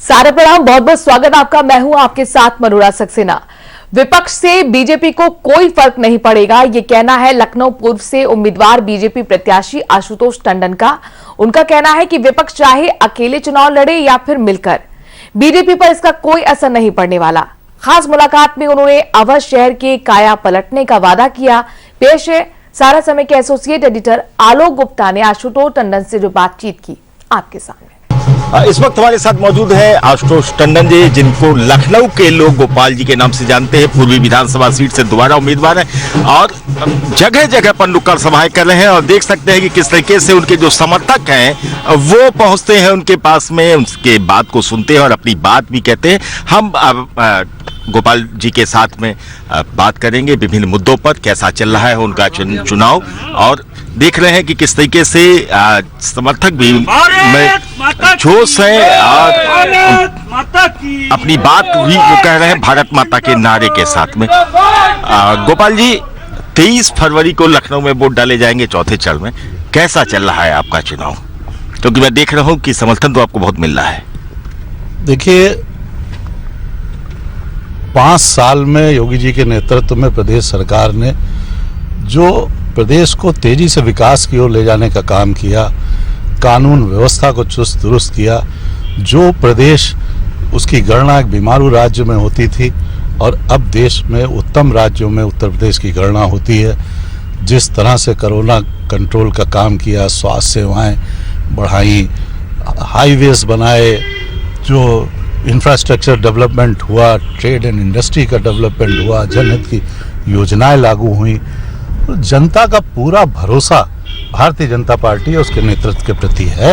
सारे प्रणाम, बहुत बहुत स्वागत आपका। मैं हूं आपके साथ मनोरा सक्सेना। विपक्ष से बीजेपी को कोई फर्क नहीं पड़ेगा, ये कहना है लखनऊ पूर्व से उम्मीदवार बीजेपी प्रत्याशी आशुतोष टंडन का। उनका कहना है कि विपक्ष चाहे अकेले चुनाव लड़े या फिर मिलकर, बीजेपी पर इसका कोई असर नहीं पड़ने वाला। खास मुलाकात में उन्होंने अवध शहर के काया पलटने का वादा किया। पेश है सारा समय के एसोसिएट एडिटर आलोक गुप्ता ने आशुतोष टंडन से जो बातचीत की आपके सामने। इस वक्त हमारे साथ मौजूद है आशुतोष टंडन जी, जिनको लखनऊ के लोग गोपाल जी के नाम से जानते हैं। पूर्वी विधानसभा सीट से दोबारा उम्मीदवार हैं और जगह जगह पर नुक्कड़ सभाएं कर रहे हैं और देख सकते हैं कि किस तरीके से उनके जो समर्थक हैं वो पहुंचते हैं उनके पास में, उनके बात को सुनते हैं और अपनी बात भी कहते हैं। हम गोपाल जी के साथ में बात करेंगे विभिन्न मुद्दों पर, कैसा चल रहा है उनका चुनाव, और देख रहे हैं कि किस तरीके से समर्थक भी में जोश है और अपनी बात भी वो कह रहे हैं भारत माता के नारे के साथ में। गोपाल जी, 23 फरवरी को लखनऊ में वोट डाले जाएंगे चौथे चरण में। कैसा चल रहा है आपका चुनाव? क्योंकि मैं देख रहा हूं कि समर्थन तो आपको बहुत मिल रहा है। देखिए, 5 साल में योगी जी के नेतृत्व में प्रदेश सरकार ने जो प्रदेश को तेजी से विकास की ओर ले जाने का काम किया, कानून व्यवस्था को चुस्त दुरुस्त किया, जो प्रदेश उसकी गणना एक बीमारू राज्य में होती थी और अब देश में उत्तम राज्यों में उत्तर प्रदेश की गणना होती है। जिस तरह से कोरोना कंट्रोल का काम किया, स्वास्थ्य सेवाएं बढ़ाई, हाईवेज बनाए, जो इंफ्रास्ट्रक्चर डेवलपमेंट हुआ, ट्रेड एंड इंडस्ट्री का डेवलपमेंट हुआ, जनहित की योजनाएं लागू हुई, तो जनता का पूरा भरोसा भारतीय जनता पार्टी और उसके नेतृत्व के प्रति है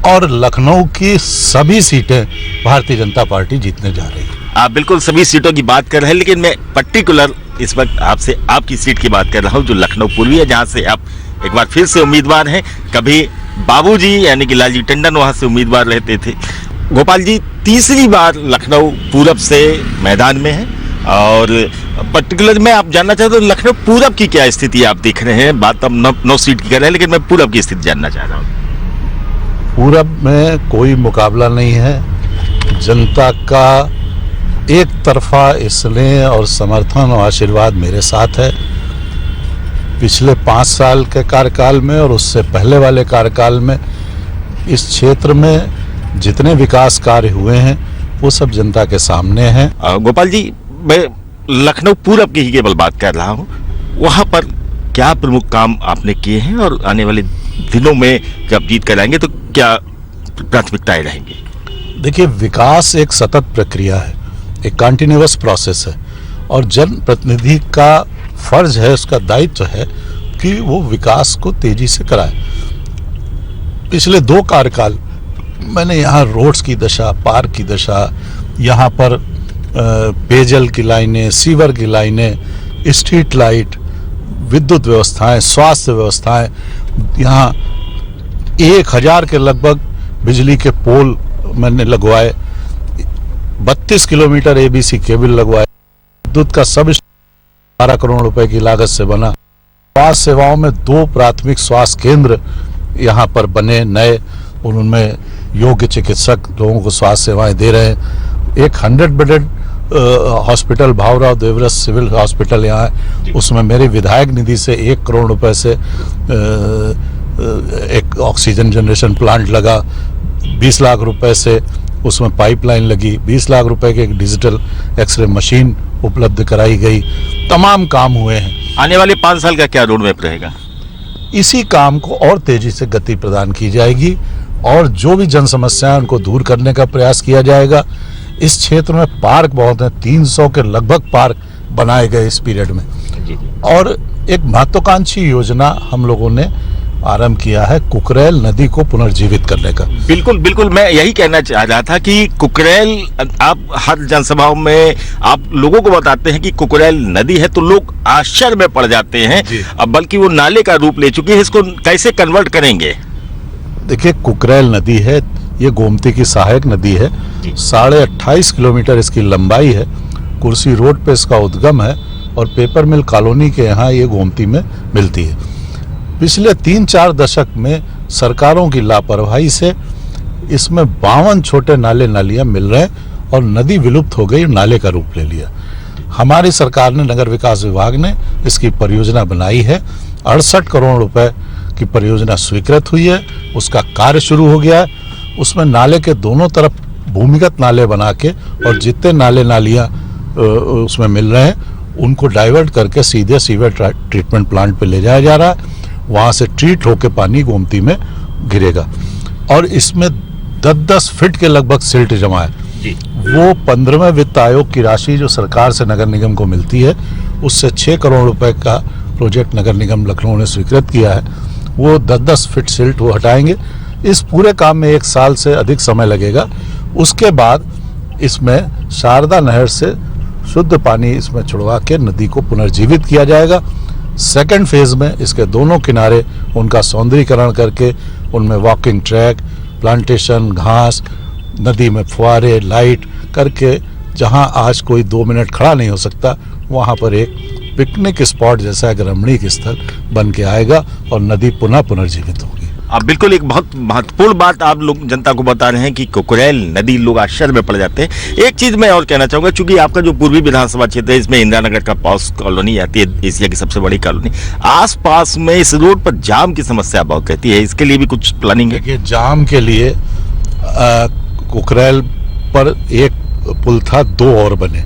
और लखनऊ की सभी सीटें भारतीय जनता पार्टी जीतने जा रही है। आप बिल्कुल सभी सीटों की बात कर रहे हैं, लेकिन मैं पर्टिकुलर इस वक्त आपसे आपकी सीट की बात कर रहा हूं, जो लखनऊ पूर्वी है, जहां से आप एक बार फिर से उम्मीदवार हैं। कभी बाबूजी यानी कि लालजी टंडन वहां से उम्मीदवार रहते थे। गोपाल जी तीसरी बार लखनऊ पूरब से मैदान में है और पर्टिकुलर में आप जानना चाहते हो लखनऊ पूरब की क्या स्थिति आप देख रहे हैं? बात अब 9 सीट की कर रहे हैं, लेकिन मैं पूरब की स्थिति जानना चाह रहा हूँ। पूरब में कोई मुकाबला नहीं है। जनता का एक तरफा स्नेह और समर्थन और आशीर्वाद मेरे साथ है। पिछले 5 साल के कार्यकाल में और उससे पहले वाले कार्यकाल में इस क्षेत्र में जितने विकास कार्य हुए हैं वो सब जनता के सामने हैं। गोपाल जी, मैं लखनऊ पूरब की ही केवल बात कर रहा हूं, वहां पर क्या प्रमुख काम आपने किए हैं और आने वाले दिनों में जब जीत कर आएंगे तो क्या प्राथमिकताएं रहेंगी? देखिए, विकास एक सतत प्रक्रिया है, एक कंटिन्यूअस प्रोसेस है और जनप्रतिनिधि का फर्ज है, उसका दायित्व है कि वो विकास को तेजी से कराए। पिछले 2 कार्यकाल मैंने यहाँ रोड्स की दशा, पार्क की दशा, यहाँ पर पेयजल की लाइनें, सीवर की लाइनें, स्ट्रीट लाइट, विद्युत व्यवस्थाएं, स्वास्थ्य व्यवस्थाएं, यहाँ 1000 के लगभग बिजली के पोल मैंने लगवाए, 32 किलोमीटर एबीसी केबल लगवाए, विद्युत का सब 12 करोड़ रुपए की लागत से बना। स्वास्थ्य सेवाओं में 2 प्राथमिक स्वास्थ्य केंद्र यहाँ पर बने नए, उनमें योग्य चिकित्सक लोगों को स्वास्थ्य सेवाएं दे रहे हैं। एक 100 bedded hospital Bhaurao Deoras civil hospital यहाँ है, उसमें मेरी विधायक निधि से 1 करोड़ रुपए से एक ऑक्सीजन जनरेशन प्लांट लगा, 20 लाख रुपए से उसमें पाइपलाइन लगी, 20 लाख रुपए की एक डिजिटल एक्सरे मशीन उपलब्ध कराई गई। तमाम काम हुए हैं। आने वाले 5 साल का क्या रोड मैप रहेगा? इसी काम को और तेजी से गति प्रदान की जाएगी और जो भी जन समस्याएं उनको दूर करने का प्रयास किया जाएगा। इस क्षेत्र में पार्क बहुत हैं, 300 के लगभग पार्क बनाए गए इस पीरियड में और एक महत्वाकांक्षी योजना हम लोगों ने आरंभ किया है कुकरेल नदी को पुनर्जीवित करने का। बिल्कुल बिल्कुल, मैं यही कहना चाह रहा था कि कुकरेल, आप हर जनसभाओं में आप लोगों को बताते हैं कि कुकरेल नदी है तो लोग आश्चर्य में पड़ जाते हैं, अब बल्कि वो नाले का रूप ले चुकी है। इसको कैसे कन्वर्ट करेंगे? देखिए, कुकरेल नदी है, ये गोमती की सहायक नदी है, 28.5 किलोमीटर इसकी लंबाई है, कुर्सी रोड पे इसका उद्गम है और पेपर मिल कॉलोनी के यहाँ ये गोमती में मिलती है। पिछले 3-4 दशक में सरकारों की लापरवाही से इसमें 52 छोटे नाले नालियां मिल रहे हैं और नदी विलुप्त हो गई, नाले का रूप ले लिया। हमारी सरकार ने, नगर विकास विभाग ने इसकी परियोजना बनाई है। 68 करोड़ रुपए की परियोजना स्वीकृत हुई है, उसका कार्य शुरू हो गया है। उसमें नाले के दोनों तरफ भूमिगत नाले बना के और जितने नाले नालियां उसमें मिल रहे हैं उनको डाइवर्ट करके सीधे सीवेज ट्रीटमेंट प्लांट पे ले जाया जा रहा है। वहाँ से ट्रीट होकर पानी गोमती में गिरेगा और इसमें 10-10 फीट के लगभग सिल्ट जमा है जी। वो 15वें वित्त आयोग की राशि जो सरकार से नगर निगम को मिलती है, उससे 6 करोड़ रुपए का प्रोजेक्ट नगर निगम लखनऊ ने स्वीकृत किया है। वो 10-10 फीट सिल्ट वो हटाएंगे। इस पूरे काम में 1 साल से अधिक समय लगेगा। उसके बाद इसमें शारदा नहर से शुद्ध पानी इसमें छुड़वा के नदी को पुनर्जीवित किया जाएगा। सेकंड फेज में इसके दोनों किनारे उनका सौंदर्यीकरण करके उनमें वॉकिंग ट्रैक, प्लांटेशन, घास, नदी में फुहारे, लाइट करके जहां आज कोई 2 मिनट खड़ा नहीं हो सकता, वहां पर एक पिकनिक स्पॉट जैसा एक रमणीक स्थल बन के आएगा और नदी पुनः पुनर्जीवित होगी। आप बिल्कुल एक बहुत महत्वपूर्ण बात आप लोग जनता को बता रहे हैं कि कुकुरेल नदी, लोग आश्चर्य में पड़ जाते हैं। एक चीज मैं और कहना चाहूंगा, चूंकि आपका जो पूर्वी विधानसभा क्षेत्र है, इसमें इंदिरा नगर का पॉस कॉलोनी आती है, एशिया की सबसे बड़ी कॉलोनी। आसपास में इस रोड पर जाम की समस्या बहुत रहती है, इसके लिए भी कुछ प्लानिंग है? देखिए, जाम के लिए कुकुरेल पर एक पुल था, 2 और बने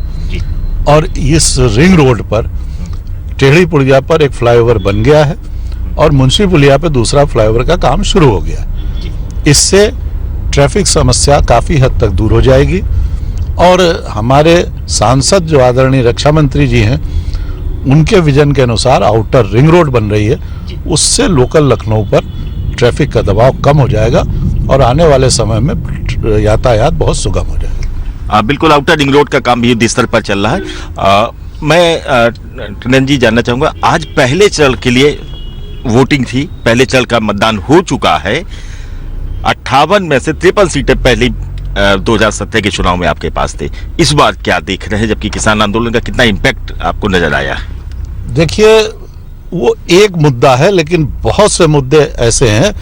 और इस रिंग रोड पर टेढ़ी पुलिया पर एक फ्लाईओवर बन गया है और मुंशी पुलिया पे दूसरा फ्लाईओवर का काम शुरू हो गया। इससे ट्रैफिक समस्या काफ़ी हद तक दूर हो जाएगी और हमारे सांसद जो आदरणीय रक्षा मंत्री जी हैं, उनके विजन के अनुसार आउटर रिंग रोड बन रही है, उससे लोकल लखनऊ पर ट्रैफिक का दबाव कम हो जाएगा और आने वाले समय में यातायात बहुत सुगम हो जाएगा। बिल्कुल, आउटर रिंग रोड का काम भी युद्ध स्तर पर चल रहा है। मैं टंडन जी जानना चाहूँगा, आज पहले चरण के लिए वोटिंग थी, पहले चरण का मतदान हो चुका है। 58 में से 53 सीटें पहले 2017 के चुनाव में आपके पास थे। इस बार क्या देख रहे हैं, जबकि किसान आंदोलन का कितना इम्पैक्ट आपको नजर आया? देखिए, वो एक मुद्दा है, लेकिन बहुत से मुद्दे ऐसे हैं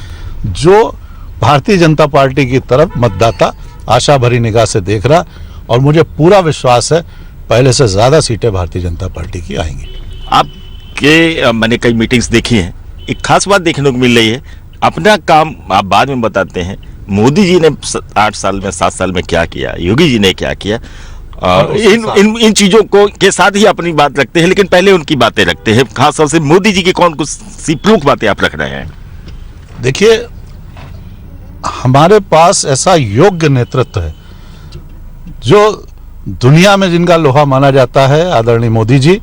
जो भारतीय जनता पार्टी की तरफ मतदाता आशा भरी निगाह से देख रहा और मुझे पूरा विश्वास है पहले से ज्यादा सीटें भारतीय जनता पार्टी की आएंगी। आपके मैंने कई मीटिंग्स देखी हैं, एक खास बात देखने को मिल रही है, अपना काम आप बाद में बताते हैं। मोदी जी ने 8 साल में, 7 साल में क्या किया, योगी जी ने क्या किया, इन चीजों को के साथ ही अपनी बात रखते हैं, लेकिन पहले उनकी बातें रखते हैं। खास तौर से मोदी जी की कौन कुछ सी प्रमुख बातें आप रख रहे हैं? देखिए, हमारे पास ऐसा योग्य नेतृत्व है जो दुनिया में जिनका लोहा माना जाता है, आदरणीय मोदी जी,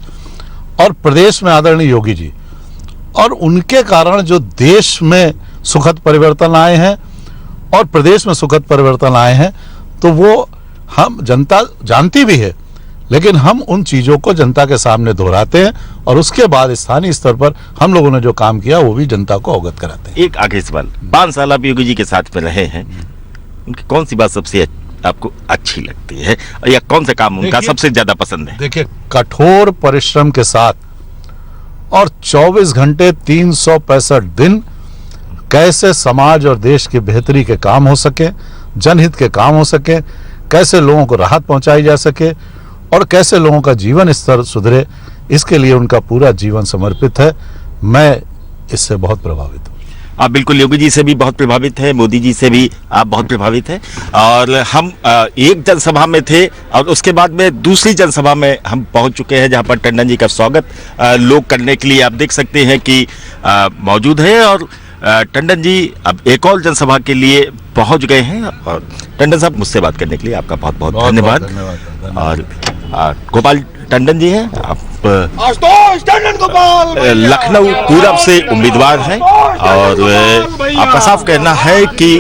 और प्रदेश में आदरणीय योगी जी, और उनके कारण जो देश में सुखद परिवर्तन आए हैं और प्रदेश में सुखद परिवर्तन आए हैं, तो वो हम जनता जानती भी है, लेकिन हम उन चीजों को जनता के सामने दोहराते हैं और उसके बाद स्थानीय स्तर पर हम लोगों ने जो काम किया वो भी जनता को अवगत कराते हैं। एक आखिरी सवाल, 5 साल आप योगी जी के साथ में रहे हैं, उनकी कौन सी बात सबसे आपको अच्छी लगती है या कौन सा काम उनका सबसे ज्यादा पसंद है? देखिए, कठोर परिश्रम के साथ और 24 घंटे 365 दिन कैसे समाज और देश की बेहतरी के काम हो सके, जनहित के काम हो सके, कैसे लोगों को राहत पहुंचाई जा सके और कैसे लोगों का जीवन स्तर सुधरे, इसके लिए उनका पूरा जीवन समर्पित है। मैं इससे बहुत प्रभावित हूँ। आप बिल्कुल योगी जी से भी बहुत प्रभावित हैं, मोदी जी से भी आप बहुत प्रभावित हैं। और हम एक जनसभा में थे और उसके बाद में दूसरी जनसभा में हम पहुंच चुके हैं, जहां पर टंडन जी का स्वागत लोग करने के लिए आप देख सकते हैं कि मौजूद है। और टंडन जी अब एक और जनसभा के लिए पहुंच गए हैं। और टंडन साहब, मुझसे बात करने के लिए आपका बहुत बहुत धन्यवाद। और गोपाल टंडन जी हैं, आप लखनऊ पूरब से उम्मीदवार हैं और आपका साफ कहना है कि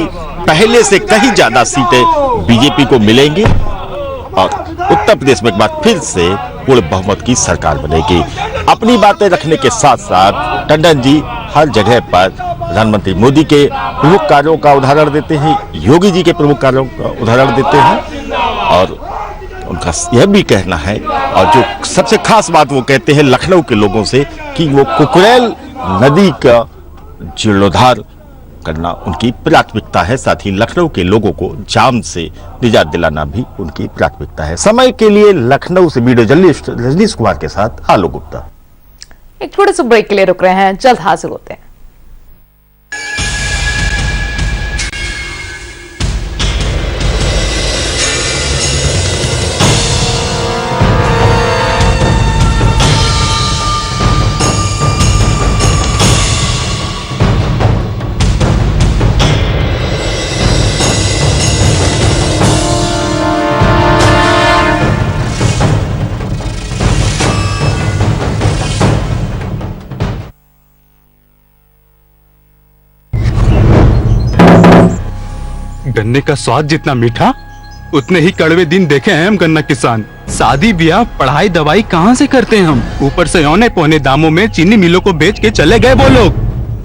पहले से कहीं ज्यादा सीटें बीजेपी को मिलेंगी और उत्तर प्रदेश में एक बार फिर से पूर्ण बहुमत की सरकार बनेगी। अपनी बातें रखने के साथ साथ टंडन जी हर जगह पर प्रधानमंत्री मोदी के प्रमुख कार्यों का उदाहरण देते हैं, योगी जी के प्रमुख कार्यों का उदाहरण देते हैं और उनका यह भी कहना है, और जो सबसे खास बात वो कहते हैं लखनऊ के लोगों से, कि वो कुकुरेल नदी का जीर्णोद्धार करना उनकी प्राथमिकता है। साथ ही लखनऊ के लोगों को जाम से निजात दिलाना भी उनकी प्राथमिकता है। समय के लिए लखनऊ से वीडियो जर्नलिस्ट रजनीश कुमार के साथ आलोक गुप्ता। एक थोड़े से ब्रेक के लिए रुक रहे हैं, जल्द हाजिर होते हैं। गन्ने का स्वाद जितना मीठा उतने ही कड़वे दिन देखे हैं हम गन्ना किसान। शादी ब्याह पढ़ाई दवाई कहाँ से करते हैं हम, ऊपर से औने पौने दामों में चीनी मिलों को बेच के चले गए वो लोग।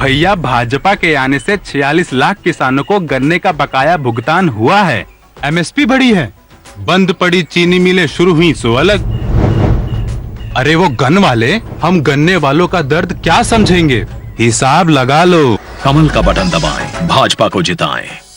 भैया भाजपा के आने से 46 लाख किसानों को गन्ने का बकाया भुगतान हुआ है। एमएसपी बढ़ी है, बंद पड़ी चीनी मिलें शुरू हुई सो अलग। अरे वो गन वाले हम गन्ने वालों का दर्द क्या समझेंगे, हिसाब लगा लो। कमल का बटन दबाएं, भाजपा को जिताएं।